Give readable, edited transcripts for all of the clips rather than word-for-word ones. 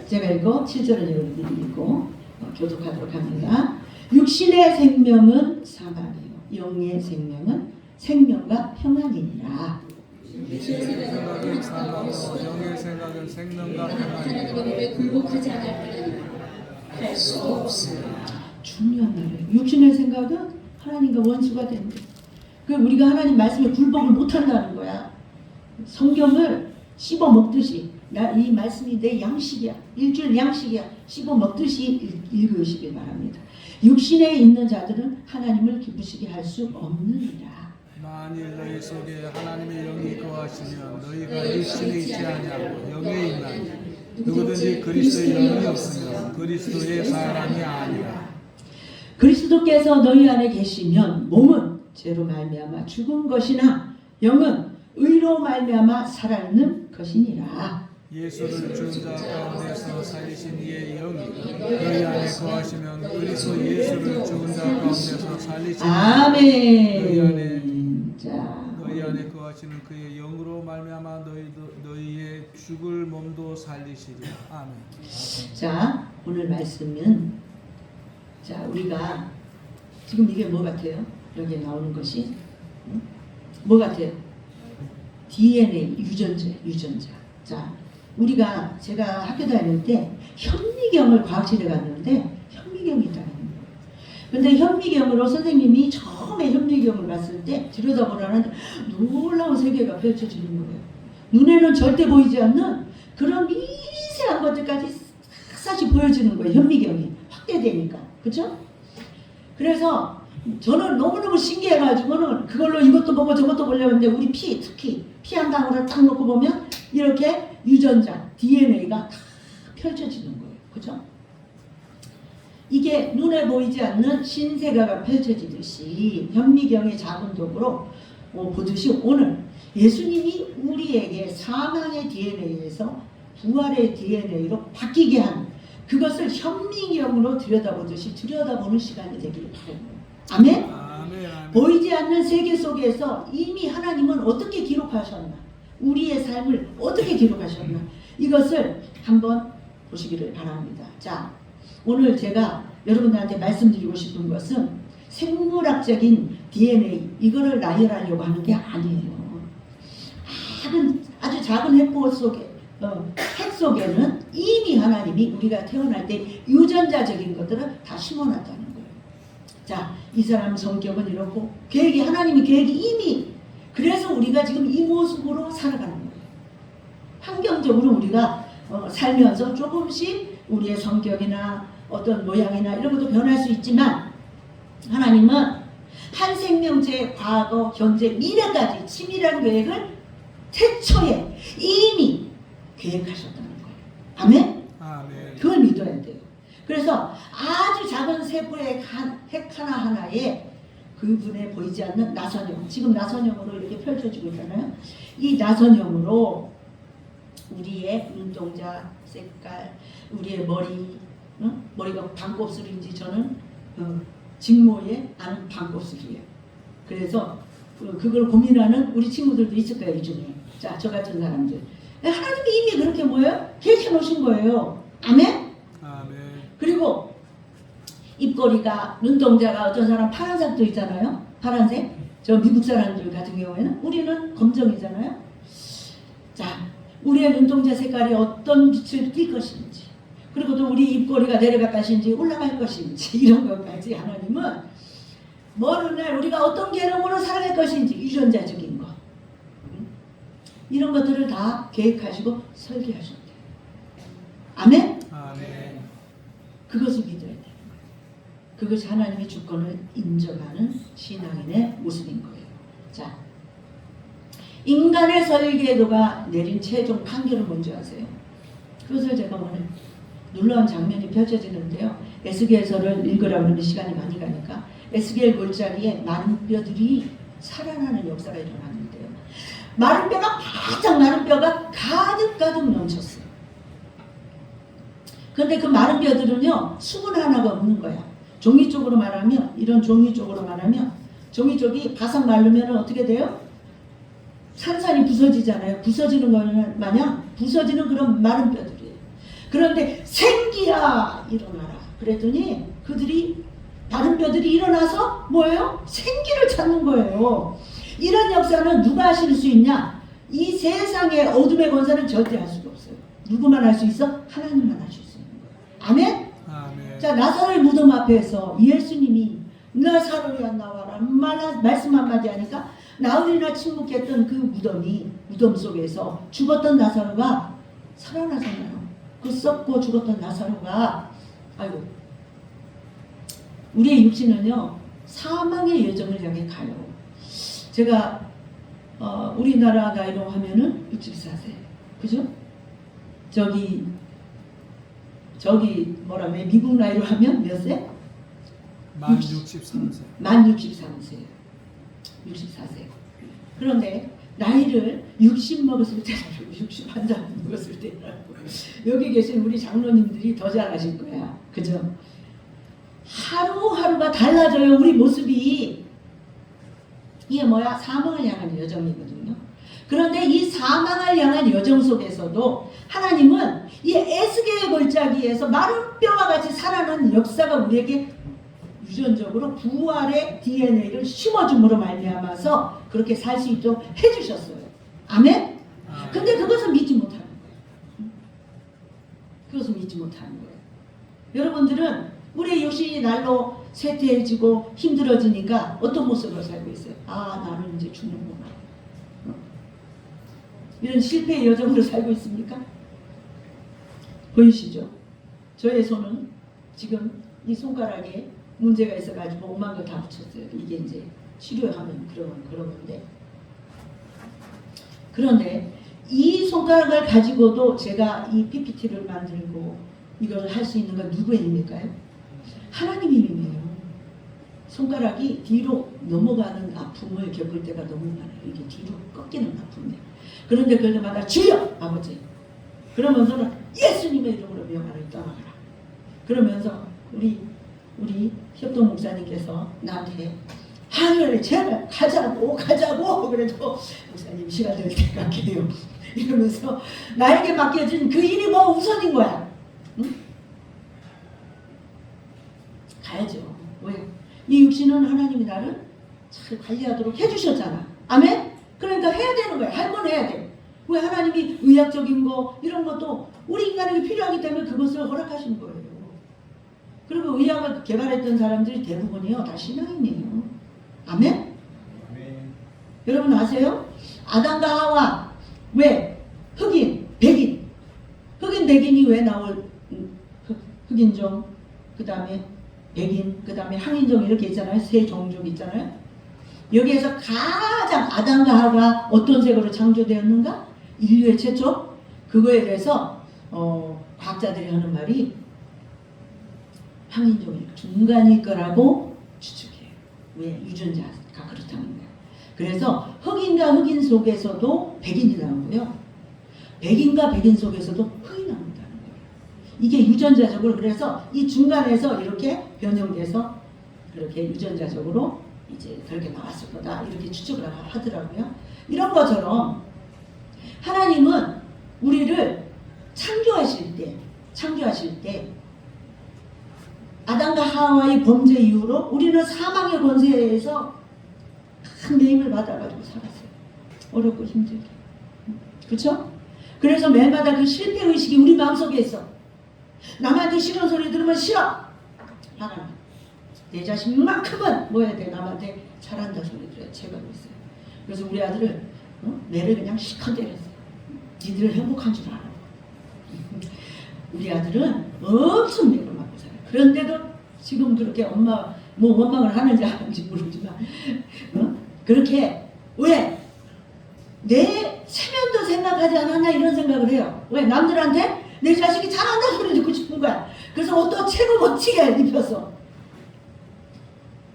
제가 읽고 7절을 여러분들이 읽고 교독하도록 합니다. 육신의 생명은 사망이요 영의 생명은 생명과 평안이니라. 육신의 생각은 사망이요 영의 생각은 생명과 평안이니라. 굴복하지 않을 할 수도 없습니다. 중요한 말이에요. 육신의 생각은 하나님과 원수가 된다. 그 우리가 하나님 말씀에 굴복을 못한다는 거야. 성경을 씹어 먹듯이 이 말씀이 내 양식이야. 일주일 양식이야. 씹어 먹듯이 읽으시길 바랍니다. 육신에 있는 자들은 하나님을 기쁘시게 할 수 없느니라. 만일 너희 속에 하나님의 영이 거하시면 너희가 육신에 있지 아니하고 영에 있나니 누구든지 그리스도의 영이 없으면 그리스도의 사람이 아니라. 그리스도께서 너희 안에 계시면 몸은 죄로 말미암아 죽은 것이나 영은 의로 말미암아 살아있는 것이니라. 예수를 죽은 자 가운데서 살리신 이의 영이 너희 안에 거하시면 그리스도 예수를 죽은 자 가운데서 살리신 아멘. 너희 안에 거하시는 그의 영으로 말미암아 너희의 죽을 몸도 살리시리라. 아멘. 자, 오늘 말씀은 자 우리가 지금 이게 뭐 같아요? 여기 나오는 것이 뭐 같아요? DNA 유전자. 자, 우리가 제가 학교 다닐 때 현미경을 과학실에 갔는데 현미경이 있다는 거예요. 근데 현미경으로 선생님이 처음에 현미경을 봤을 때 들여다보라는 놀라운 세계가 펼쳐지는 거예요. 눈에는 절대 보이지 않는 그런 미세한 것들까지 샅샅이 보여지는 거예요. 현미경이 확대되니까. 그렇죠? 그래서 저는 너무너무 신기해가지고는 그걸로 이것도 보고 저것도 보려고 했는데 우리 특히 피 한 방울을 딱 놓고 보면 이렇게 유전자, DNA가 다 펼쳐지는 거예요. 그죠? 이게 눈에 보이지 않는 신세계가 펼쳐지듯이 현미경의 작은 도구로 보듯이 오늘 예수님이 우리에게 사망의 DNA에서 부활의 DNA로 바뀌게 한 그것을 현미경으로 들여다보듯이 들여다보는 시간이 되기를 바랍니다. 아멘? 아멘. 보이지 않는 세계 속에서 이미 하나님은 어떻게 기록하셨나? 우리의 삶을 어떻게 기록하셨나? 이것을 한번 보시기를 바랍니다. 자, 오늘 제가 여러분들한테 말씀드리고 싶은 것은 생물학적인 DNA 이거를 나열하려고 하는 게 아니에요. 아주 작은 핵 속에는 이미 하나님이 우리가 태어날 때 유전자적인 것들을 다 심어놨다는 거예요. 자, 이 사람 성격은 이렇고 하나님이 계획이 이미 그래서 우리가 지금 이 모습으로 살아가는 거예요. 환경적으로 우리가 살면서 조금씩 우리의 성격이나 어떤 모양이나 이런 것도 변할 수 있지만 하나님은 한 생명체의 과거, 현재, 미래까지 치밀한 계획을 태초에 이미 계획하셨다는 거예요. 아멘? 아멘. 그걸 믿어야 돼요. 그래서 아주 작은 세포의 핵 하나하나에 그분에 보이지 않는 나선형, 지금 나선형으로 이렇게 펼쳐지고 있잖아요. 이 나선형으로 우리의 눈동자 색깔, 우리의 머리, 머리가 반곱슬인지 저는 직모에 아는 반곱슬이에요. 그래서 그걸 고민하는 우리 친구들도 있을 거예요, 이 중에. 자, 저 같은 사람들. 하나님이 이미 그렇게 뭐예요? 계획해 놓으신 거예요. 아멘? 아멘. 그리고 입꼬리가, 눈동자가 어떤 사람 파란색도 있잖아요. 파란색. 저 미국 사람들 같은 경우에는 우리는 검정이잖아요. 자, 우리의 눈동자 색깔이 어떤 빛을 띌 것인지, 그리고 또 우리 입꼬리가 내려갈 것인지 올라갈 것인지 이런 것까지 하나님은 먼 날 우리가 어떤 계름으로 살아갈 것인지 유전자적인 것 이런 것들을 다 계획하시고 설계하셨대요. 아멘? 아멘. 그것을 믿어야 돼요. 그것이 하나님의 주권을 인정하는 신앙인의 모습인 거예요. 자, 인간의 설계도가 내린 최종 판결은 뭔지 아세요? 그것을 제가 오늘 놀라운 장면이 펼쳐지는데요. 에스겔서를 읽으라고 하는데 시간이 많이 가니까 에스겔 골짜기에 마른 뼈들이 살아나는 역사가 일어났는데요. 마른 뼈가 바짝 마른 뼈가 가득 넘쳤어요. 그런데 그 마른 뼈들은요 수분 하나가 없는 거야. 종이 쪽으로 말하면 이런 종이 쪽으로 말하면 종이 쪽이 바싹 마르면 어떻게 돼요? 산산이 부서지잖아요. 부서지는 거는 마냥 부서지는 그런 마른 뼈들이에요. 그런데 생기야 일어나라. 그랬더니 그들이 다른 뼈들이 일어나서 뭐예요? 생기를 찾는 거예요. 이런 역사는 누가 하실 수 있냐? 이 세상의 어둠의 권세는 절대 할 수가 없어요. 누구만 할 수 있어? 하나님만 하실 수 있는 거예요. 아멘? 아멘. 자, 나사로의 무덤 앞에서 예수님이 나사로야 나와라 말씀 한마디 하니까 나흘이나 침묵했던 그 무덤 속에서 죽었던 나사로가 살아나잖아요. 그 썩고 죽었던 나사로가 아이고 우리의 육신은요 사망의 여정을 향해 가요. 제가 우리나라 나이로 하면은 64세 그죠? 저기 뭐라 그래 미국 나이로 하면 몇 세? 만 63세. 만 63세예요. 64세. 그런데 나이를 60 먹었을 때라고 61살 먹었을 때라고 여기 계신 우리 장로님들이 더 잘하실 거야. 그죠? 하루하루가 달라져요. 우리 모습이. 이게 뭐야? 사망을 향한 여정이거든요. 그런데 이 사망을 향한 여정 속에서도 하나님은 이 에스겔의 골짜기에서 마른 뼈와 같이 살아난 역사가 우리에게 유전적으로 부활의 DNA를 심어줌으로 말미암아서 그렇게 살 수 있도록 해주셨어요. 아멘? 근데 그것은 믿지 못하는 거예요. 그것은 믿지 못하는 거예요. 여러분들은 우리의 육신이 날로 쇠퇴해지고 힘들어지니까 어떤 모습으로 살고 있어요? 아, 나는 이제 죽는구나. 이런 실패의 여정으로 살고 있습니까? 보이시죠? 저의 손은 지금 이 손가락에 문제가 있어가지고 오만 걸 다 붙였어요. 이게 이제 치료하면 그런 건데. 그런데 이 손가락을 가지고도 제가 이 PPT를 만들고 이걸 할 수 있는 건 누구의 힘일까요? 하나님의 힘이에요. 손가락이 뒤로 넘어가는 아픔을 겪을 때가 너무 많아요. 이게 뒤로 꺾이는 아픔이에요. 그런데 그럴 때마다 주여 아버지 그러면서는 예수님의 이름으로 명하를 떠나가라. 그러면서 우리 협동 목사님께서 나한테 하늘에 제발 가자고 그래도 목사님 시간 될 때 갈게요 이러면서 나에게 맡겨진 그 일이 뭐 우선인 거야. 응? 가야죠. 왜? 이 육신은 하나님이 나를 잘 관리하도록 해주셨잖아. 아멘? 그러니까 해야 되는 거야. 할 건 해야 돼. 왜? 하나님이 의학적인 거 이런 것도 우리 인간에게 필요하기 때문에 그것을 허락하신 거예요. 그리고 의학을 개발했던 사람들이 대부분이요 다 신앙인이에요. 아멘? 아멘. 여러분 아세요? 아담과 하와 왜? 흑인, 백인이 왜 나올 흑인종 그 다음에 백인 그 다음에 항인종 이렇게 있잖아요. 세 종족 있잖아요. 여기에서 가장 아담과 하와가 어떤 색으로 창조되었는가? 인류의 최초? 그거에 대해서 과학자들이 하는 말이 항인종이 중간일 거라고 추측해요. 왜? 유전자가 그렇다는 거예요. 그래서 흑인과 흑인 속에서도 백인이 나오고요. 백인과 백인 속에서도 흑인이 나온다는 거예요. 이게 유전자적으로 그래서 이 중간에서 이렇게 변형돼서 그렇게 유전자적으로 이제 그렇게 나왔을 거다 이렇게 추측을 하더라고요. 이런 것처럼 하나님은 우리를 창조하실 때 아담과 하와의 범죄 이후로 우리는 사망의 권세에서 큰 매임을 받아가지고 살았어요. 어렵고 힘들게. 그렇죠? 그래서 매일마다 그 실패의식이 우리 마음속에 있어. 남한테 싫은 소리 들으면 싫어. 화가 나. 내 자식만큼은 뭐 해야 돼? 남한테 잘한다 소리 들어야 제가 그랬어요. 그래서 우리 아들을 매를 그냥 시커 때렸어요. 니들 행복한 줄 알아. 우리 아들은 엄청 매를 맞고 살아요. 그런데도 지금 그렇게 엄마 뭐 원망을 하는지 안 하는지 모르지만 그렇게 왜? 내 체면도 생각하지 않았나 이런 생각을 해요. 왜? 남들한테 내 자식이 잘한다 소리 듣고 싶은 거야. 그래서 옷도 최고 멋지게 입혔어.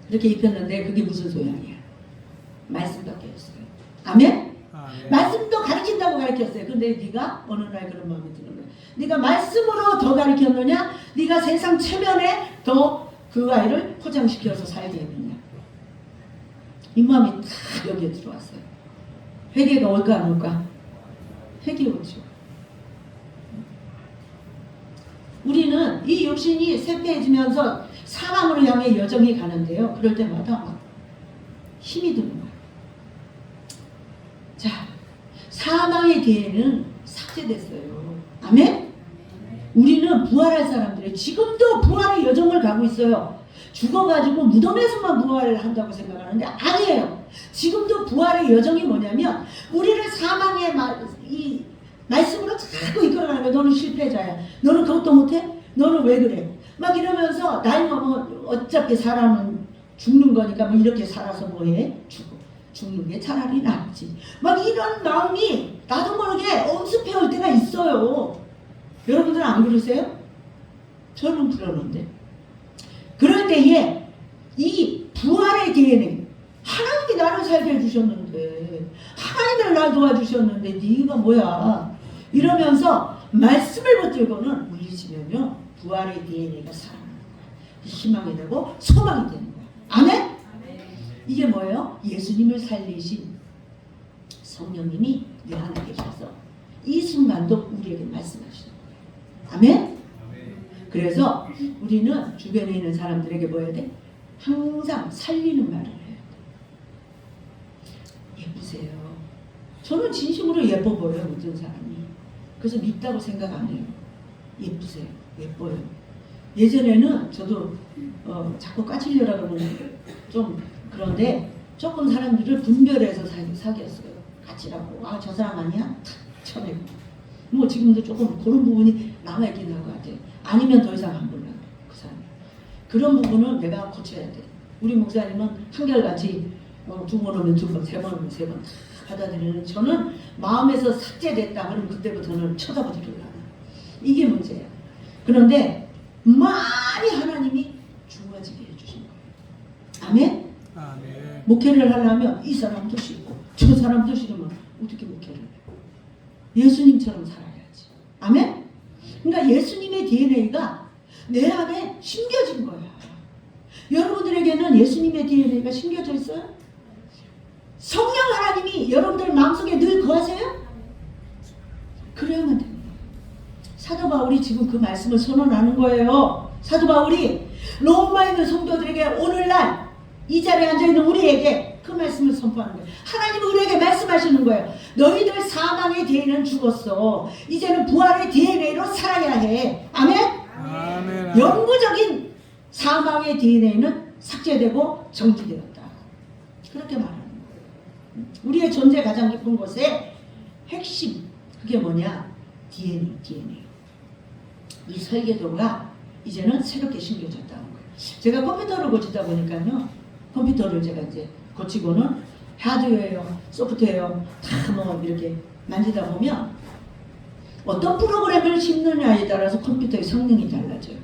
그렇게 입혔는데 그게 무슨 소용이야? 말씀밖에 없어요. 아멘? 말씀도 가르친다고 가르쳤어요. 근데 네가 어느 날 그런 마음이 드는 거야. 네가 말씀으로 더 가르쳤느냐? 네가 세상 체면에 더 그 아이를 포장시켜서 살게 했느냐? 이 마음이 다 여기에 들어왔어요. 회개가 올까 안 올까? 회개 오죠. 우리는 이 육신이 쇠퇴해지면서 사망으로 향해 여정이 가는데요. 그럴 때마다 막 힘이 드는 거예요. 자, 사망의 기회는 삭제됐어요. 아멘? 우리는 부활할 사람들이 지금도 부활의 여정을 가고 있어요. 죽어가지고 무덤에서만 부활을 한다고 생각하는데 아니에요. 지금도 부활의 여정이 뭐냐면 우리를 사망의 이 말씀으로 자꾸 이끌어가는 거야. 너는 실패자야. 너는 그것도 못해? 너는 왜 그래? 막 이러면서 나이 먹으면 어차피 사람은 죽는 거니까 뭐 이렇게 살아서 뭐해? 죽는 게 차라리 낫지. 막 이런 마음이 나도 모르게 엄습해 올 때가 있어요. 여러분들은 안 그러세요? 저는 그러는데. 그럴 때에 이 부활의 DNA, 하나님이 나를 살게 해주셨는데, 하나님을 날 도와주셨는데 네가 뭐야? 이러면서 말씀을 붙들고는 물리치면요 부활의 DNA가 살아나는 거야. 희망이 되고 소망이 되는 거야. 아멘? 이게 뭐예요? 예수님을 살리신 성령님이 내 안에 계셔서 이 순간도 우리에게 말씀하시는 거예요. 아멘? 그래서 우리는 주변에 있는 사람들에게 뭐 해야 돼? 항상 살리는 말을 해야 돼. 예쁘세요. 저는 진심으로 예뻐 보여요. 모든 사람이. 그래서 밉다고 생각 안 해요. 예쁘세요. 예뻐요. 예전에는 저도 자꾸 까칠려라 그러면 좀 그런데 조금 사람들을 분별해서 사귀었어요. 까칠하고 아 저 사람 아니야? 쳐내고 뭐 지금도 조금 그런 부분이 남아있긴 할 것 같아요. 아니면 더 이상 안 볼라요. 그 사람. 그런 부분은 내가 고쳐야 돼. 우리 목사님은 한결같이 2번 오면 2번, 3번 오면 3번 다 받아들이는 저는 마음에서 삭제됐다 그러면 그때부터는 쳐다보지를 않아. 이게 문제야. 그런데 많이 하나님이 좋아지게 해주신 거예요. 아멘? 아멘. 목회를 하려면 이 사람도 싫고 저 사람도 싫으면 어떻게 목회를 해요? 예수님처럼 살아야지. 아멘? 그러니까 예수님의 DNA가 내 안에 심겨진 거야. 여러분들에게는 예수님의 DNA가 심겨져 있어요? 성령 하나님이 여러분들 마음속에 늘 거하세요? 그래야만 됩니다. 사도 바울이 지금 그 말씀을 선언하는 거예요. 사도 바울이 로마에 있는 성도들에게 오늘날 이 자리에 앉아있는 우리에게 그 말씀을 선포하는 거예요. 하나님은 우리에게 말씀하시는 거예요. 너희들 사망의 DNA는 죽었어. 이제는 부활의 DNA로 살아야 해. 아멘? 아멘. 영구적인 사망의 DNA는 삭제되고 정지되었다. 그렇게 말하는 거예요. 우리의 존재 가장 깊은 곳의 핵심 그게 뭐냐? DNA. 이 설계도가 이제는 새롭게 심겨졌다는 거예요. 제가 컴퓨터를 고치다 보니까요. 컴퓨터를 제가 이제 고치고는 하드웨어, 소프트웨어 다 뭐 이렇게 만지다 보면 어떤 프로그램을 심느냐에 따라서 컴퓨터의 성능이 달라져요.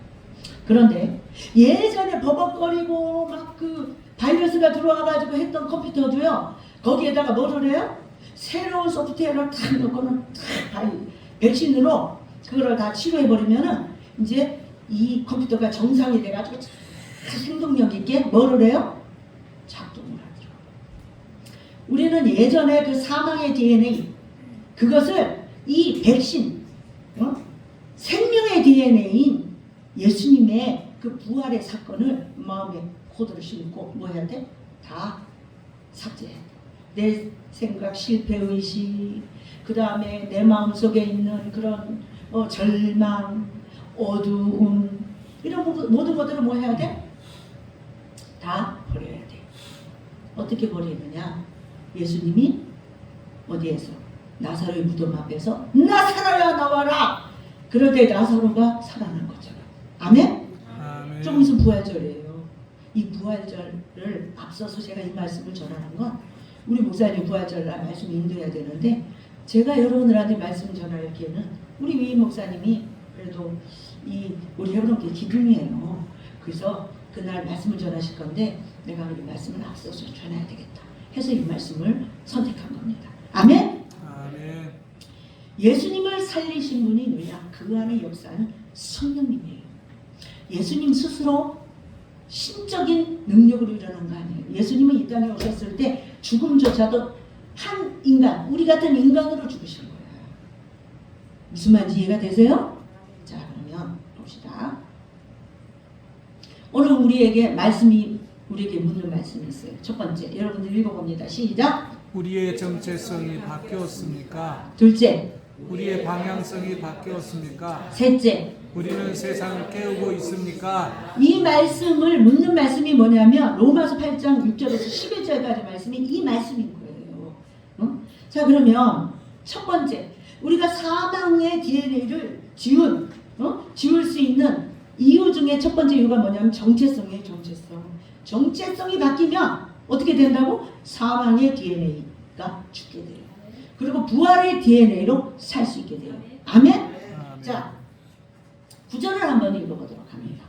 그런데 예전에 버벅거리고 막 그 바이러스가 들어와가지고 했던 컴퓨터도요. 거기에다가 뭐를 해요? 새로운 소프트웨어를 탁 넣고는 탁 백신으로 그거를 다 치료해버리면은 이제 이 컴퓨터가 정상이 돼가지고 생동력 있게 뭐를 해요? 작동을 하죠. 우리는 예전에 그 사망의 DNA 그것을 이 백신 생명의 DNA인 예수님의 그 부활의 사건을 마음에 코드를 심고 뭐 해야 돼? 다 삭제해. 내 생각, 실패의식, 그 다음에 내 마음속에 있는 그런 절망, 어두움 이런 모든 것들을 뭐 해야 돼? 다 버려야 돼. 어떻게 버리느냐? 예수님이 어디에서? 나사로의 무덤 앞에서 나사로야 나와라! 그럴 때 나사로가 살아난 거잖아. 아멘? 아멘. 좀 있으면 부활절이에요. 이 부활절을 앞서서 제가 이 말씀을 전하는 건 우리 목사님 부활절 날 말씀 인도해야 되는데 제가 여러분들한테 말씀 전할 기회는 우리 위 목사님이 그래도 우리 여러분께 기둥이에요. 그래서 그날 말씀을 전하실 건데 내가 우리 말씀을 앞서서 전해야 되겠다 해서 이 말씀을 선택한 겁니다. 아멘? 아멘. 예수님을 살리신 분이 누구냐? 그 안에 역사는 성령님이에요. 예수님 스스로 신적인 능력으로 일어난 거 아니에요. 예수님은 이 땅에 오셨을 때 죽음조차도 한 인간, 우리 같은 인간으로 죽으신 거예요. 무슨 말인지 이해가 되세요? 자, 그러면 봅시다. 오늘 우리에게 말씀이 우리에게 묻는 말씀이 있어요. 첫 번째, 여러분들 읽어봅니다. 시작. 우리의 정체성이 바뀌었습니까? 둘째, 우리의 방향성이 바뀌었습니까? 셋째, 우리는 세상을 깨우고 있습니까? 이 말씀을 묻는 말씀이 뭐냐면 로마서 8장 6절에서 11절까지 말씀이 이 말씀인 거예요. 자, 그러면 첫 번째, 우리가 사망의 DNA를 지울 수 있는 이유 중에 첫 번째 이유가 뭐냐면 정체성이에요. 정체성이 바뀌면 어떻게 된다고? 사망의 DNA가 죽게 돼요. 그리고 부활의 DNA로 살 수 있게 돼요. 아멘? 자, 9절을 한번 읽어보도록 합니다.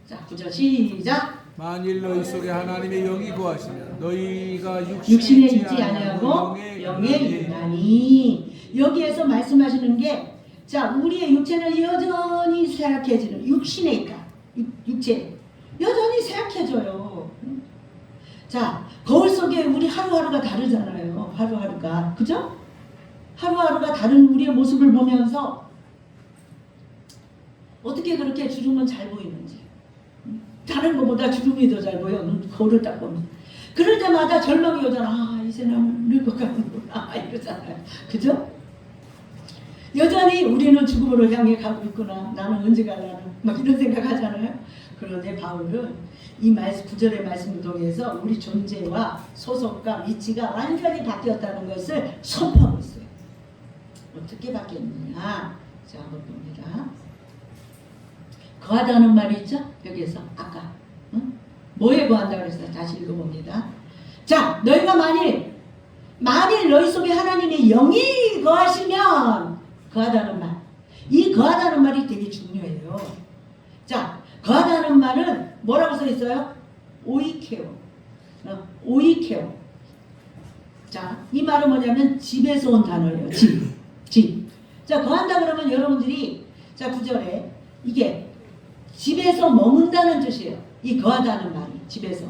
자, 9절 시작. 만일 너희 속에 하나님의 영이 거하시면 너희가 육신에 있지 아니하고 영에 있나니. 여기에서 말씀하시는 게, 자, 우리의 육체는 여전히 쇠약해지는, 육신에 있다. 육체 여전히 쇠약해져요. 자, 거울 속에 우리 하루하루가 다르잖아요. 하루하루가, 그죠? 하루하루가 다른 우리의 모습을 보면서 어떻게 그렇게 주름은 잘 보이는지, 다른 것보다 주름이 더 잘 보여. 거울을 딱 보면. 그럴 때마다 절망이 오잖아. 아, 이제 나는 늙어가는구나 이러잖아요. 그죠? 여전히 우리는 죽음으로 향해 가고 있구나. 나는 언제 갈라나. 막 이런 생각하잖아요. 그런데 바울은 이 말씀, 9절의 말씀을 통해서 우리 존재와 소속과 위치가 완전히 바뀌었다는 것을 선포하고 있어요. 어떻게 바뀌었느냐? 자, 한번 봅니다. 거하다는 말이 있죠? 여기에서 아까 뭐에 거한다고 그랬어요? 다시 읽어봅니다. 자, 너희가 만일 너희 속에 하나님의 영이 거하시면, 거하다는 말, 이 거하다는 말이 되게 중요해요. 자, 거하다는 말은 뭐라고 써 있어요? 오이케오. 오이케오. 자, 이 말은 뭐냐면 집에서 온 단어예요. 집. 자, 거한다 그러면 여러분들이, 자, 9절에 이게 집에서 머문다는 뜻이에요. 이 거하다는 말이 집에서.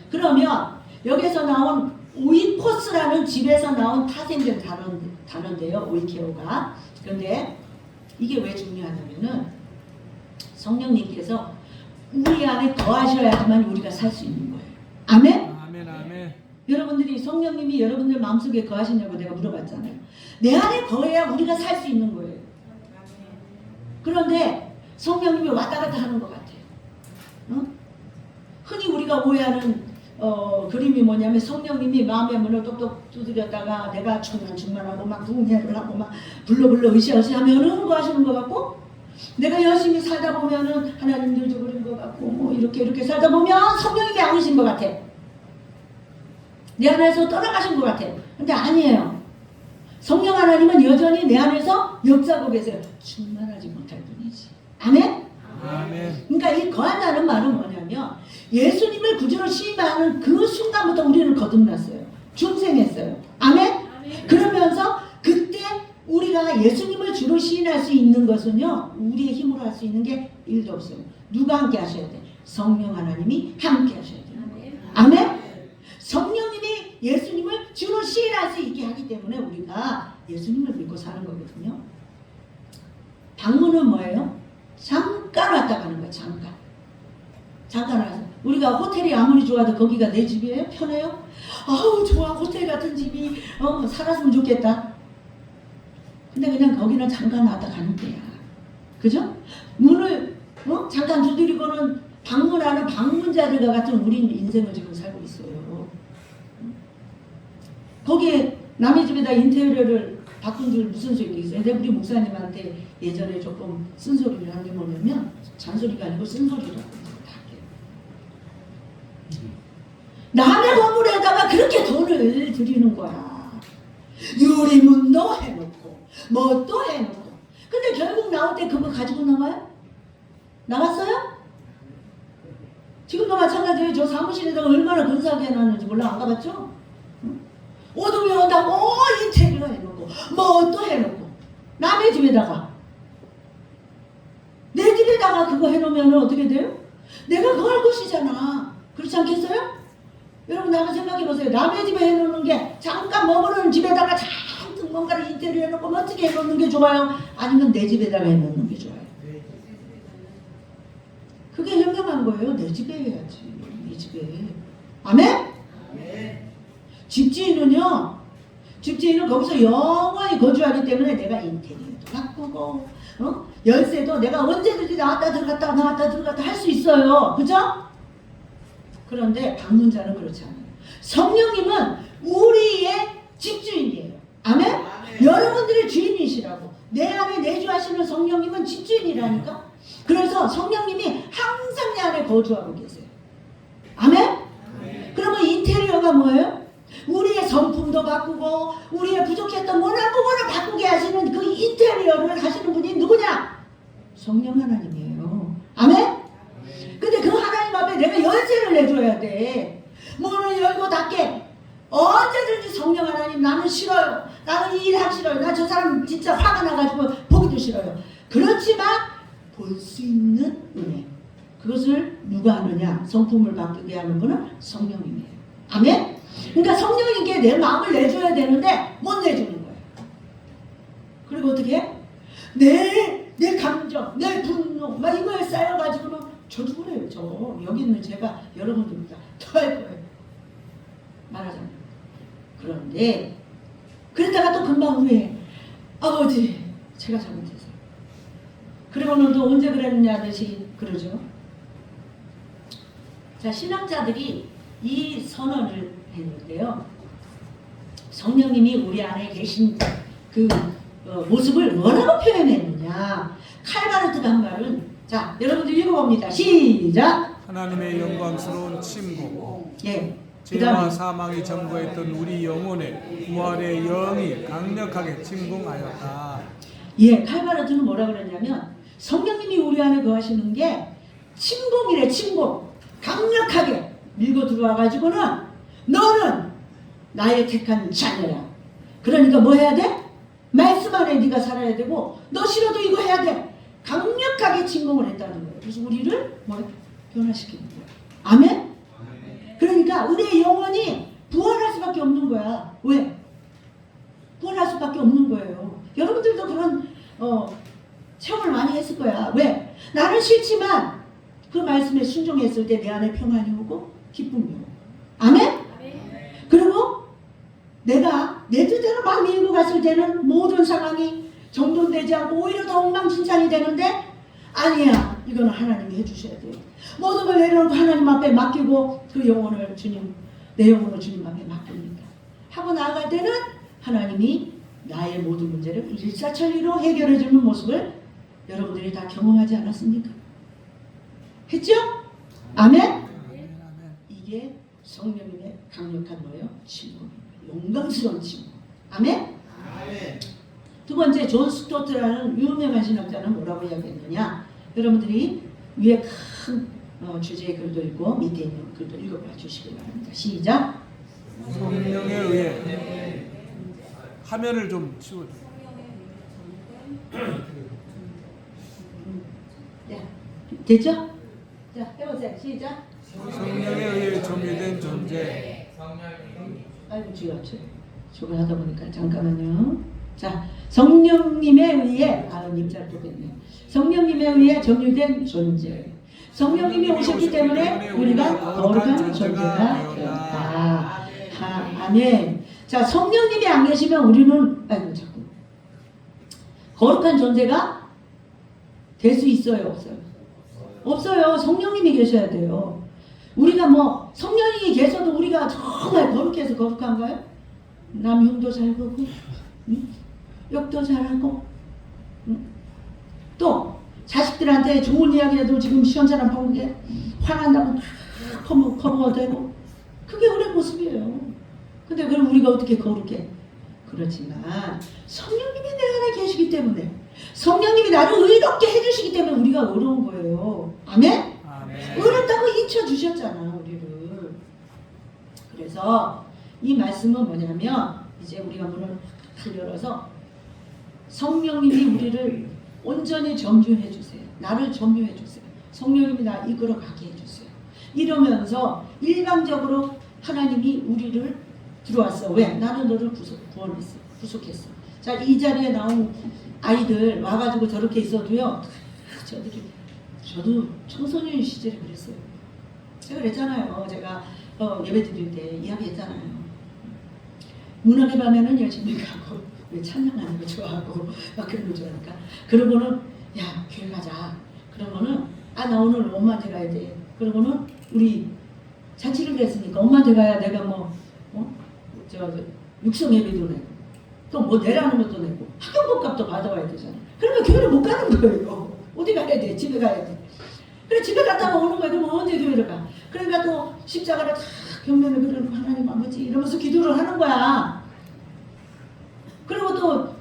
그러면 여기서 나온 오이코스라는 집에서 나온 파생된 단어인데요. 오이케오가. 그런데 이게 왜 중요하냐면은 성령님께서 우리 안에 거하셔야지만 우리가 살 수 있는 거예요. 아멘? 아멘. 여러분들이 성령님이 여러분들 마음속에 거하시냐고 내가 물어봤잖아요. 내 안에 거해야 우리가 살 수 있는 거예요. 그런데 성령님이 왔다 갔다 하는 것 같아요. 흔히 우리가 오해하는 그림이 뭐냐면 성령님이 마음의 문을 똑똑 두드렸다가 내가 충만하고 막 부흥회를 하고 막 불러 으쌰으쌰 하면은 거 하시는 것 같고, 내가 열심히 살다 보면은 하나님 늙어버린 것 같고 뭐 이렇게 살다 보면 성령님이 아니신 것 같아. 내 안에서 떠나가신 것 같아. 근데 아니에요. 성령 하나님은 여전히 내 안에서 역사하고 계세요. 충만하지 못할 뿐이지. 아멘? 아멘. 그러니까 이 거한다는 말은 뭐냐면 예수님을 구주로 시인하는 그 순간부터 우리는 거듭났어요. 중생했어요. 아멘? 그러면서 그때 우리가 예수님을 주로 시인할 수 있는 것은요, 우리의 힘으로 할 수 있는 게 일도 없어요. 누가 함께 하셔야 돼? 성령 하나님이 함께 하셔야 돼요. 아멘? 성령님이 예수님을 주로 시인할 수 있게 하기 때문에 우리가 예수님을 믿고 사는 거거든요. 방문은 뭐예요? 잠깐 왔다 가는 거예요. 잠깐 와서. 우리가 호텔이 아무리 좋아도 거기가 내 집이에요? 편해요? 아우 좋아, 호텔 같은 집이 살았으면 좋겠다. 근데 그냥 거기는 잠깐 왔다 가는 데야. 그죠? 문을 잠깐 두드리고는 방문하는 방문자들과 같은 우리 인생을 지금 살고 있어요. 거기에 남의 집에다 인테리어를 바꾼 줄 무슨 소용이 있어요? 근데 우리 목사님한테 예전에 조금 쓴소리를 한 게 뭐냐면, 잔소리가 아니고 쓴소리라고 할게요. 남의 건물에다가 그렇게 돈을 들이는 거야. 유리문도 해놓고 뭐 또 해놓고. 근데 결국 나올 때 그거 가지고 나와요? 나왔어요? 지금도 마찬가지예요. 저 사무실에다가 얼마나 근사하게 해놨는지 몰라. 안 가봤죠? 어둠이 온다고 인테리어 해놓고 뭐 또 해놓고. 남의 집에다가, 내 집에다가 그거 해놓으면 어떻게 돼요? 내가 그거 할 것이잖아. 그렇지 않겠어요? 여러분 한번 생각해보세요. 남의 집에 해놓는 게, 잠깐 머무르는 집에다가 잔뜩 뭔가를 인테리어 해놓고 멋지게 해놓는 게 좋아요? 아니면 내 집에다가 해놓는 게 좋아요? 그게 명령한 거예요. 내 집에 해야지. 네 집에. 아멘? 집주인은요. 집주인은 거기서 영원히 거주하기 때문에 내가 인테리어도 바꾸고 열쇠도 내가 언제든지 나왔다 들어갔다 할 수 있어요. 그죠? 그런데 방문자는 그렇지 않아요. 성령님은 우리의 집주인이에요. 아멘? 여러분들의 주인이시라고. 내 안에 내주하시는 성령님은 집주인이라니까. 그래서 성령님이 항상 내 안에 거주하고 계세요. 아멘? 그러면 인테리어가 뭐예요? 우리의 성품도 바꾸고 우리의 부족했던 모난 부분을 바꾸게 하시는 그 인테리어를 하시는 분이 누구냐? 성령 하나님이에요. 아멘? 근데 그 하나님 앞에 내가 열쇠를 내줘야 돼. 문을 열고 닫게. 언제든지 성령 하나님 나는 싫어요. 나는 이 일 하기 싫어요. 나 저 사람 진짜 화가 나가지고 보기도 싫어요. 그렇지만 볼 수 있는 은혜. 그것을 누가 하느냐? 성품을 바꾸게 하는 분은 성령님이에요. 아멘? 그러니까 성령님께 내 마음을 내줘야 되는데 못 내주는 거예요. 그리고 어떻게 해? 내 감정, 내 분노 막 이거에 쌓여가지고는 저도 그래요. 저 여기 있는 제가 여러분들보다 더 할 거예요. 말하자면. 그런데 그러다가 또 금방 후회해. 아버지 제가 잘못했어요. 그리고는 또 언제 그랬느냐 하듯이 그러죠. 자, 신학자들이 이 선언을 했는데요. 성령님이 우리 안에 계신 그 모습을 뭐라고 표현했느냐. 칼바르트가 한 말은, 자 여러분들 읽어봅니다. 시작. 하나님의 영광스러운 침공. 예. 죄와 사망이 점거했던 우리 영혼에 부활의 영이 강력하게 침공하였다. 예, 칼바르트는 뭐라 그랬냐면 성령님이 우리 안에 거하시는 게 침공이래. 침공. 강력하게 밀고 들어와 가지고는 너는 나의 택한 자녀야. 그러니까 뭐 해야 돼? 말씀 안에 네가 살아야 되고 너 싫어도 이거 해야 돼. 강력하게 침공을 했다는 거예요. 그래서 우리를 뭐 변화시키는 거예요. 아멘? 그러니까 우리의 영혼이 부활할 수밖에 없는 거야. 왜? 부활할 수밖에 없는 거예요. 여러분들도 그런 체험을 많이 했을 거야. 왜? 나는 싫지만 그 말씀에 순종했을 때 내 안에 평안이 오고 기쁨이 오고. 아멘? 그리고 내가 내 뜻대로 막 밀고 갔을 때는 모든 상황이 정돈되지 않고 오히려 더 엉망진창이 되는데 아니야. 이거는 하나님이 해주셔야 돼요. 모든 걸 내려놓고 하나님 앞에 맡기고 그 영혼을 주님, 내 영혼을 주님 앞에 맡깁니다. 하고 나아갈 때는 하나님이 나의 모든 문제를 일사천리로 해결해주는 모습을 여러분들이 다 경험하지 않았습니까? 했죠? 아멘? 이게 성령님의 강력한 뭐예요? 침공. 영광스러운 침공. 아멘? 두 번째, 존 스토트라는 유명한 신학자는 뭐라고 이야기했느냐? 여러분들이 위에 큰 주제의 글도 읽고 밑에 있는 글도 읽어봐 주시기 바랍니다. 시작. 성령에 의해 화면을 좀 치워줘. 됐죠? 자, 해보세요. 시작. 성령에 의해 점유된 존재. 아이고 저걸 하다 보니까 잠깐만요. 자, 성령님에 의해 입자를 보겠네. 성령님에 의해 점유된 존재. 성령님이 오셨기 때문에 우리가 거룩한 존재가 되었다. 아멘. 자, 성령님이 안 계시면 우리는 자꾸 거룩한 존재가 될 수 있어요, 없어요? 없어요. 성령님이 계셔야 돼요. 우리가 뭐 성령님이 계셔도 우리가 정말 거룩해서 거룩한가요? 남 흉도 잘 보고 욕도 잘하고 또 자식들한테 좋은 이야기해도 지금 시원찮은 방법에 화난다고 커버되고 그게 우리의 모습이에요. 근데 그럼 우리가 어떻게 거룩해? 그렇지만 성령님이 내 안에 계시기 때문에 성령님이 나를 의롭게 해주시기 때문에 우리가 의로운 거예요. 아멘? 의롭다고 잊혀주셨잖아 우리를. 그래서 이 말씀은 뭐냐면 이제 우리가 문을 탁 열어서 성령님이 우리를 온전히 점유해 주세요. 나를 점유해 주세요. 성령님이 나 이끌어 가게 해주세요. 이러면서 일방적으로 하나님이 우리를 들어왔어. 왜? 나는 너를 구원했어. 구속했어. 자, 이 자리에 나온 아이들 와가지고 저렇게 있어도요. 저들이 저도 청소년 시절에 그랬어요. 제가 그랬잖아요. 제가 예배 드릴 때 이야기했잖아요. 문학의 밤에는 열심히 가고 왜 찬양하는 거 좋아하고 막 그런 거 좋아하니까 그러고는 야 교회 가자. 그러고는 나 오늘 엄마한테 가야 돼. 그러고는 우리 자취를 했으니까 엄마한테 가야 내가 육성 예배도 내고 또 뭐 내라는 것도 내고 학용복값도 받아와야 되잖아. 그러니까 교회를 못 가는 거예요. 어디 가야 돼? 집에 가야 돼. 그래 집에 갔다가 오는 거야. 그럼 언제 교회를 가? 그러니까 또 십자가를 다 벽면에 그려놓고 하나님 아버지 이러면서 기도를 하는 거야. 그리고 또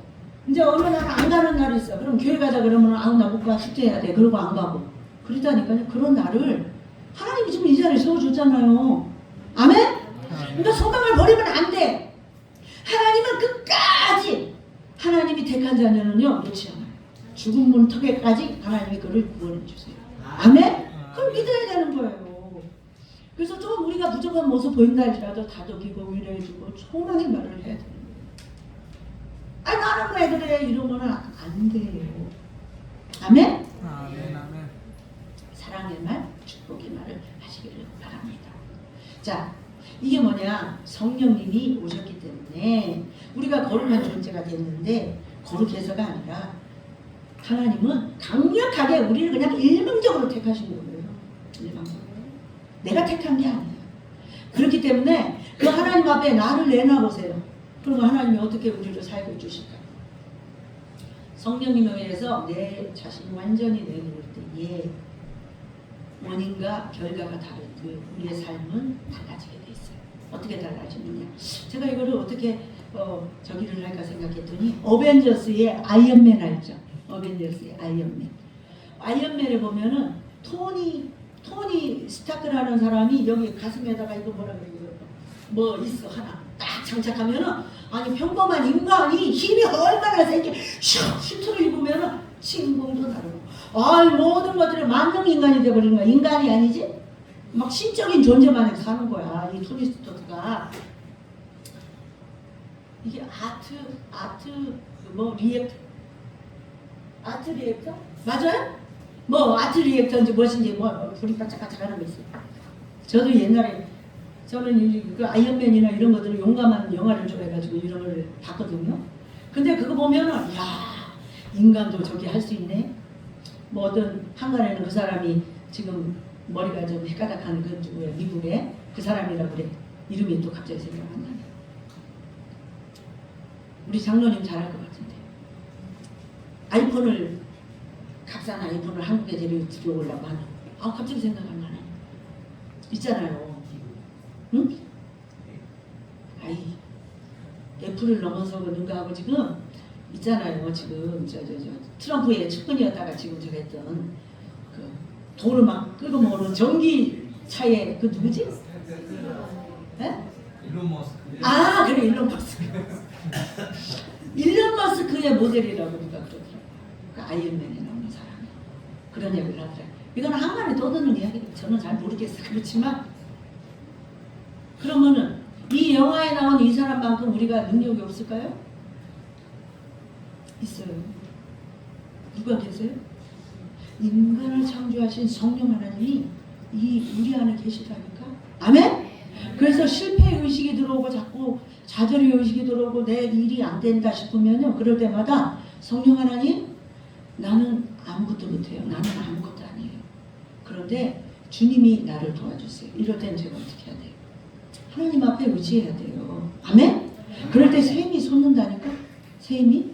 이제 어느 날 안 가는 날이 있어. 그럼 교회 가자 그러면 나 못 가. 숙제해야 돼. 그러고 안 가고. 그러다니까요. 그런 날을 하나님이 지금 이 자리에 세워줬잖아요. 아멘? 그러니까 소망을 버리면 안 돼. 하나님은 끝까지 하나님이 택한 자녀는요 놓지 않아요. 죽은 문턱에까지 하나님이 그를 구원해 주세요. 아멘? 그걸 믿어야 되는 거예요. 그래서 좀 우리가 부족한 모습 보인다 할지라도 다독이고 위로해주고 소망의 말을 해야 되는 거예요. 나는 왜 그래 이러면 안 돼요. 아멘? 아멘, 아멘. 사랑의 말, 축복의 말을 하시기를 바랍니다. 자, 이게 뭐냐? 성령님이 오셨기 때문에 우리가 거룩한 존재가 됐는데 거룩해서가 아니라 하나님은 강력하게 우리를 그냥 일방적으로 택하신 거예요. 일방적으로. 내가 택한 게 아니에요. 그렇기 때문에 그 하나님 앞에 나를 내놔보세요. 그러면 하나님이 어떻게 우리를 살게 해주실까? 성령님에 의해서 내 자신이 완전히 내놓을 때에 원인과 결과가 다르듯 우리의 삶은 달라지게 돼 있어요. 어떻게 달라지느냐? 제가 이거를 어떻게 저기를 할까 생각했더니 어벤져스의 아이언맨 알죠? 어벤져스의 아이언맨. 아이언맨에 보면은 토니 스타크라는 사람이 여기 가슴에다가 이거 뭐라 그래요? 뭐 있어 하나 딱 장착하면은 아니 평범한 인간이 힘이 얼마나 세게 슉 슈트를 입으면은 신공도 다르고 모든 것들이 만능 인간이 돼버리는 거야. 인간이 아니지? 막 신적인 존재만 해서 사는 거야. 이 토니 스타크가 이게 아트 리액터? 맞아요? 뭐 아트 리액터인지 무엇인지 불이 반짝반짝 하는 거 있어요. 저도 옛날에 저는 그 아이언맨이나 이런 것들을 용감한 영화를 좋아해가지고 이런 걸 봤거든요. 근데 그거 보면은 야 인간도 저기 할 수 있네. 뭐 어떤 한간에는 그 사람이 지금 머리가 좀 헷가닥한 그 누구야 미국에 그 사람이라고 그래. 이름이 또 갑자기 생각 안 나네. 우리 장로님 잘할 것 같은데. 아이폰을 값싼 아이폰을 한국에 들여오려고 하는. 갑자기 생각 안 나네. 있잖아요. 응? 애플을 넘어서고 누가 하고 지금 있잖아요. 지금 저 트럼프의 측근이었다가 지금 저기 했던 그 돈을 막 끌고 먹는 전기차에 그 누구지? 네? 일론 머스크. 그래 일론 머스크. 일론 머스크의 모델이라고 누가 그러더라고요. 그 아이언맨에 나오는 사람이 그런 이야기를 하더라고요. 이건 한간에 떠드는 이야기. 저는 잘 모르겠어요. 그렇지만 그러면은 이 영화에 나온 이 사람만큼 우리가 능력이 없을까요? 있어요. 누가 계세요? 인간을 창조하신 성령 하나님이 우리 안에 계시다니까. 아멘? 그래서 실패 의식이 들어오고 자꾸 좌절의 의식이 들어오고 내 일이 안 된다 싶으면요. 그럴 때마다 성령 하나님 나는 아무것도 못해요. 나는 아무것도 아니에요. 그런데 주님이 나를 도와주세요. 이럴 때는 제가 어떻게 해야 돼요? 하나님 앞에 의지해야 돼요. 아멘? 그럴 때 새 힘이 솟는다니까? 새 힘이?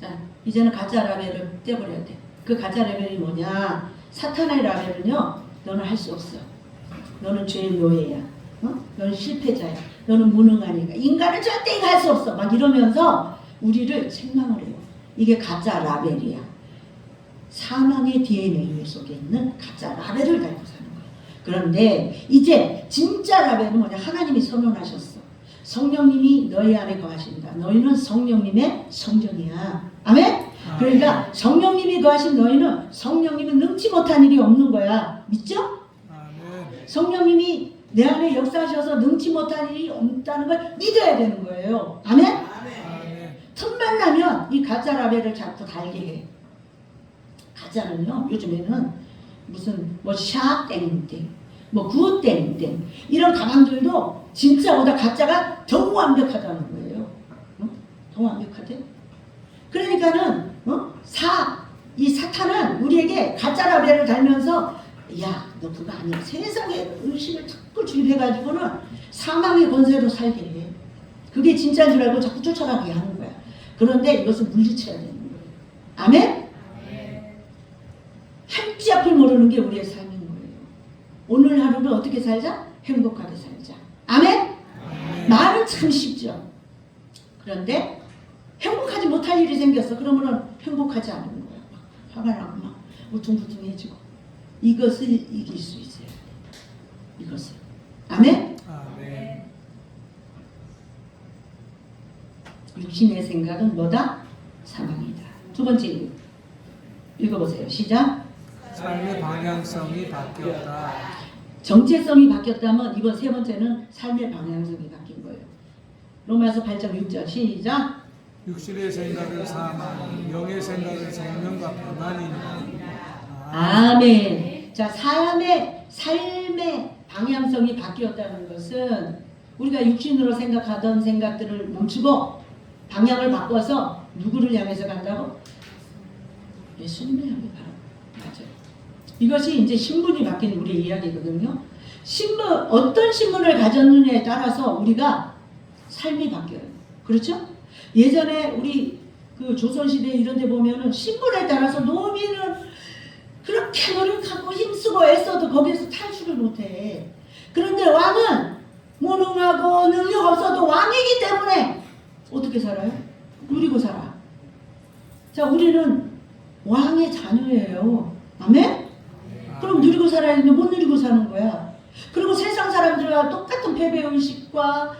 자, 이제는 가짜 라벨을 떼버려야 돼. 그 가짜 라벨이 뭐냐? 사탄의 라벨은요, 너는 할 수 없어. 너는 죄의 노예야. 너는 실패자야. 너는 무능하니까. 인간은 절대 이거 할 수 없어. 막 이러면서 우리를 책망을 해요. 이게 가짜 라벨이야. 사망의 DNA 속에 있는 가짜 라벨을 달고 사는 거야. 그런데 이제 진짜 라벨은 뭐냐? 하나님이 선언하셨어. 성령님이 너희 안에 거하신다. 너희는 성령님의 성전이야. 아멘? 그러니까 성령님이 거하신 너희는 성령님은 능치 못한 일이 없는 거야. 믿죠? 성령님이 내 안에 역사하셔서 능치 못한 일이 없다는 걸 믿어야 되는 거예요. 아멘? 틈만 나면 이 가짜 라벨을 자꾸 달게 해. 가짜는요, 요즘에는 무슨 뭐 샵 땡땡, 뭐 구 땡땡 이런 가방들도 진짜보다 가짜가 더 완벽하다는 거예요. 더 완벽하대. 그러니까는 이 사탄은 우리에게 가짜 라벨을 달면서 야, 너 그거 아니야. 세상에 의식을 자꾸 주입해가지고는 사망의 권세로 살게 해. 그게 진짜인 줄 알고 자꾸 쫓아가게 하는 거야. 그런데 이것을 물리쳐야 되는 거예요. 아멘? 한치 앞을 모르는 게 우리의 삶인 거예요. 오늘 하루를 어떻게 살자? 행복하게 살자. 아멘? 말은 참 쉽죠. 그런데 행복하지 못할 일이 생겼어. 그러면은 행복하지 않은 거야. 화가 나고 막 우퉁부퉁해지고. 이것을 이길 수 있어야 돼. 이것을. 아멘? 아멘. 육신의 생각은 뭐다? 사망이다. 두 번째 읽어보세요. 시작. 삶의 방향성이 바뀌었다. 정체성이 바뀌었다면 이번 세 번째는 삶의 방향성이 바뀐 거예요. 로마서 8장 6절 시작. 육신의 생각은 사망, 영의 생각은 생명과 평안이니라. 아멘. 자, 삶의 방향성이 바뀌었다는 것은 우리가 육신으로 생각하던 생각들을 멈추고 방향을 바꿔서 누구를 향해서 간다고? 예수님을 향해 가라. 맞아요. 이것이 이제 신분이 바뀐 우리의 이야기거든요. 어떤 신분을 가졌느냐에 따라서 우리가 삶이 바뀌어요. 그렇죠? 예전에 우리 그 조선시대 이런 데 보면은 신분에 따라서 노비는 그렇게 노력하고 힘쓰고 애써도 거기에서 탈출을 못해. 그런데 왕은 무능하고 능력 없어도 왕이기 때문에 어떻게 살아요? 누리고 살아. 자, 우리는 왕의 자녀예요. 아멘? 그럼 누리고 살아야 되는데 못 누리고 사는 거야. 그리고 세상 사람들과 똑같은 패배의식과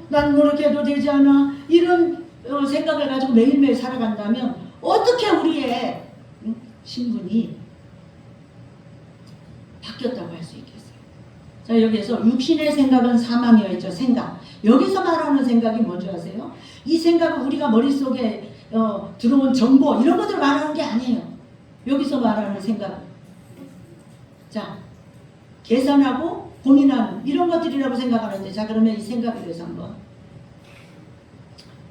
난 노력해도 되지 않아 이런 생각을 가지고 매일매일 살아간다면 어떻게 우리의 신분이 바뀌었다고 할 수 있겠어요. 자, 여기에서 육신의 생각은 사망이어 있죠. 생각. 여기서 말하는 생각이 뭔지 아세요? 이 생각은 우리가 머릿속에 들어온 정보 이런 것들을 말하는 게 아니에요. 여기서 말하는 생각. 자, 계산하고 고민하는 이런 것들이라고 생각하는데, 자, 그러면 이 생각에 대해서 한번.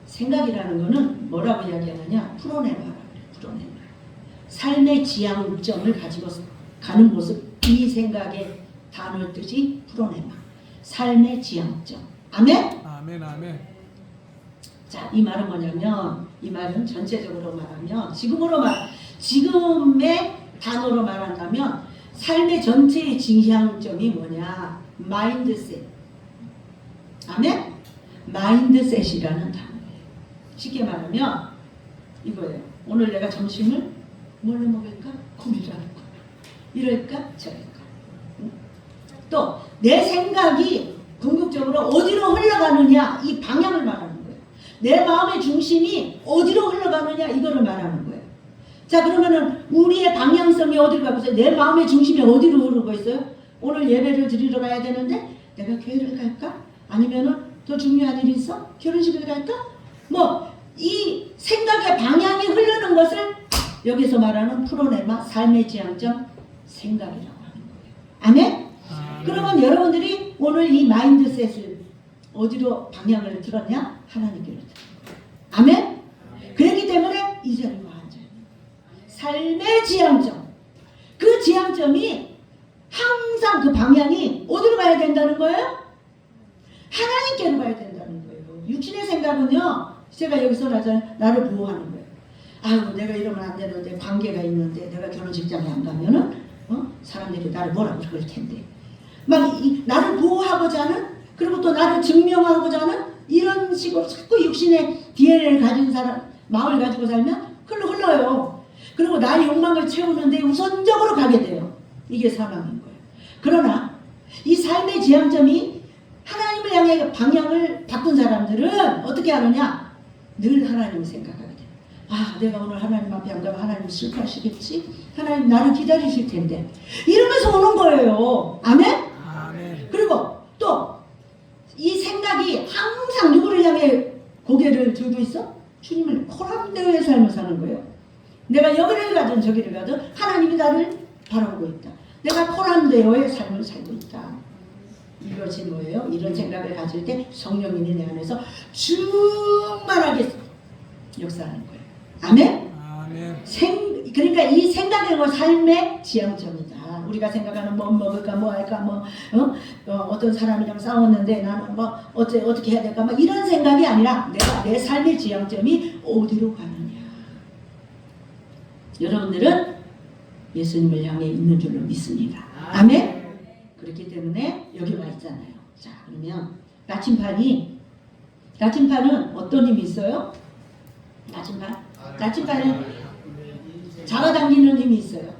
생각이라는 거는 뭐라고 이야기하느냐? 풀어내봐라. 풀어내봐. 삶의 지향점을 가지고 가는 모습, 이 생각의 단어의 뜻이 풀어내봐. 삶의 지향점. 아멘? 아멘, 아멘. 자, 이 말은 뭐냐면, 이 말은 전체적으로 말하면, 지금의 단어로 말한다면, 삶의 전체의 지향점이 뭐냐? 마인드셋. 아멘? 마인드셋이라는 단어예요. 쉽게 말하면 이거예요. 오늘 내가 점심을 뭘로 먹을까? 고민을 하는 거야. 이럴까? 저럴까? 또 내 생각이 궁극적으로 어디로 흘러가느냐, 이 방향을 말하는 거예요. 내 마음의 중심이 어디로 흘러가느냐, 이거를 말하는 거예요. 자, 그러면은 우리의 방향성이 어디로 가고 있어요? 내 마음의 중심이 어디로 흐르고 있어요? 오늘 예배를 드리러 가야 되는데 내가 교회를 갈까? 아니면은 더 중요한 일이 있어? 결혼식을 갈까? 뭐 이 생각의 방향이 흐르는 것을 여기서 말하는 프로네마 삶의 지향점 생각이라고 하는 거예요. 아멘? 그러면 여러분들이 오늘 이 마인드셋을 어디로 방향을 들었냐? 하나님께로 들은 거예요. 아멘? 그렇기 때문에 이 자리에 앉아요. 삶의 지향점. 그 지향점이 항상 그 방향이 어디로 가야 된다는 거예요? 하나님께로 가야 된다는 거예요. 육신의 생각은요, 제가 여기서 나를 보호하는 거예요. 아유, 내가 이러면 안 되는데, 관계가 있는데, 내가 결혼식장에 안 가면은, 사람들이 나를 뭐라고 그럴 텐데. 나를 보호하고자 하는, 그리고 또 나를 증명하고자 하는, 이런 식으로 자꾸 육신의 DNA를 가진 사람, 마음을 가지고 살면, 흘러요. 그리고 나의 욕망을 채우는데 우선적으로 가게 돼요. 이게 사망인 거예요. 그러나, 이 삶의 지향점이 하나님을 향해 방향을 바꾼 사람들은 어떻게 하느냐? 늘 하나님을 생각하게 돼요. 아, 내가 오늘 하나님 앞에 안 가면 하나님 슬퍼하시겠지? 하나님 나를 기다리실 텐데. 이러면서 오는 거예요. 아멘? 아멘. 그리고 또 이 생각이 항상 누구를 향해 고개를 들고 있어? 주님을 코람되어의 삶을 사는 거예요. 내가 여기를 가든 저기를 가든 하나님이 나를 바라보고 있다. 내가 코란데오의 삶을 살고 있다. 이것이 뭐예요? 이런 생각을 가질 때 성령님이 내 안에서 충만하게 역사하는 거예요. 아멘? 아멘. 그러니까 이 생각이 뭐 삶의 지향점이다. 우리가 생각하는 뭐 먹을까 뭐 할까 어떤 사람이랑 싸웠는데 나는 뭐 어떻게 해야 될까 뭐 이런 생각이 아니라 내가 내 삶의 지향점이 어디로 가느냐. 여러분들은 예수님을 향해 있는 줄로 믿습니다. 아멘? 그렇기 때문에 여기 와 있잖아요. 자, 그러면 나침판은 어떤 힘이 있어요? 나침판은 잡아당기는 힘이 있어요.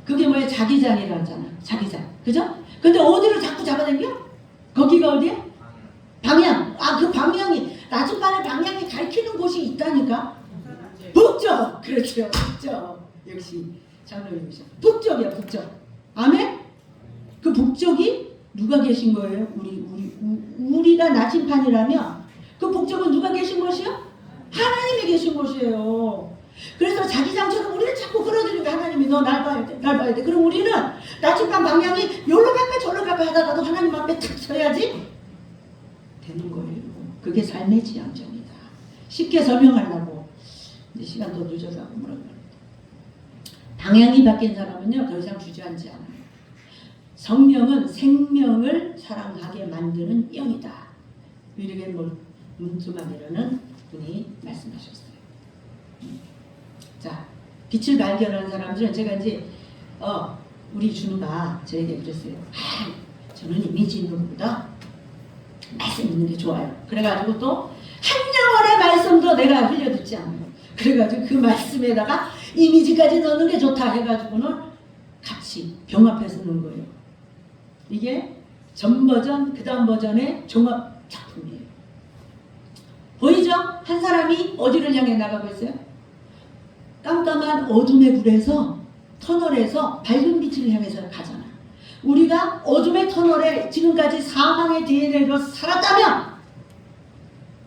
그게 뭐예요? 자기장이라고 하잖아. 자기장. 그죠? 근데 어디로 자꾸 잡아당겨? 거기가 어디야? 방향. 그 방향이, 나침반의 방향이 가리키는 곳이 있다니까? 북쪽! 그렇죠. 북쪽. 역시 장로님이셔. 북쪽이야, 북쪽. 아멘? 그 북쪽이 누가 계신 거예요? 우리가 나침판이라면 그 북쪽은 누가 계신 곳이요? 하나님이 계신 곳이에요. 그래서 자기장처럼 우리를 자꾸 끌어들이고 하나님이 너 날 봐야 돼, 날 봐야 돼. 그럼 우리는 나침반 방향이 여기로 갈까 저기로 갈까 하다가도 하나님 앞에 탁 서야지 되는 거예요. 그게 삶의 지향점이다. 쉽게 설명하려고 근데 시간도 늦어서 뭐라고 합니다. 방향이 바뀐 사람은요 더 이상 주저앉지 않아요. 성령은 생명을 사랑하게 만드는 영이다. 위르겐 문투만이라는 분이 말씀하셨어요. 자, 빛을 발견하는 사람들은 제가 이제 우리 준우가 저에게 그랬어요. 저는 이미지 있는 것보다 말씀 있는 게 좋아요. 그래가지고 또 한 영혼의 말씀도 내가 흘려듣지 않아요. 그래가지고 그 말씀에다가 이미지까지 넣는 게 좋다 해가지고는 같이 병합해서 넣은 거예요. 이게 전 버전, 그 다음 버전의 종합 작품이에요. 보이죠? 한 사람이 어디를 향해 나가고 있어요? 깜깜한 어둠의 굴에서 터널에서 밝은 빛을 향해서 가잖아. 우리가 어둠의 터널에 지금까지 사망의 DNA로 살았다면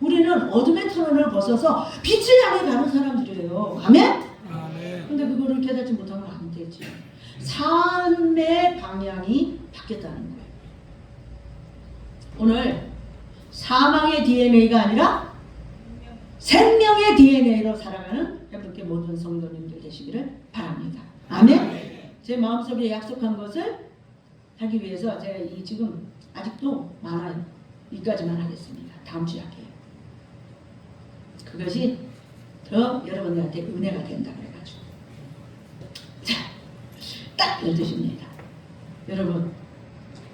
우리는 어둠의 터널을 벗어서 빛을 향해 가는 사람들이에요. 아멘? 아멘. 근데 그거를 깨닫지 못하면 안 되지. 삶의 방향이 바뀌었다는 거예요. 오늘 사망의 DNA가 아니라 생명의 DNA로 살아가는 여러분께 모든 성도님들 되시기를 바랍니다. 아멘. 제 마음속에 약속한 것을 하기 위해서 제가 지금 아직도 많아요. 여기까지만 하겠습니다. 다음 주에 할게요. 그것이 더 여러분들한테 은혜가 된다 그래가지고 자, 딱 12시입니다. 여러분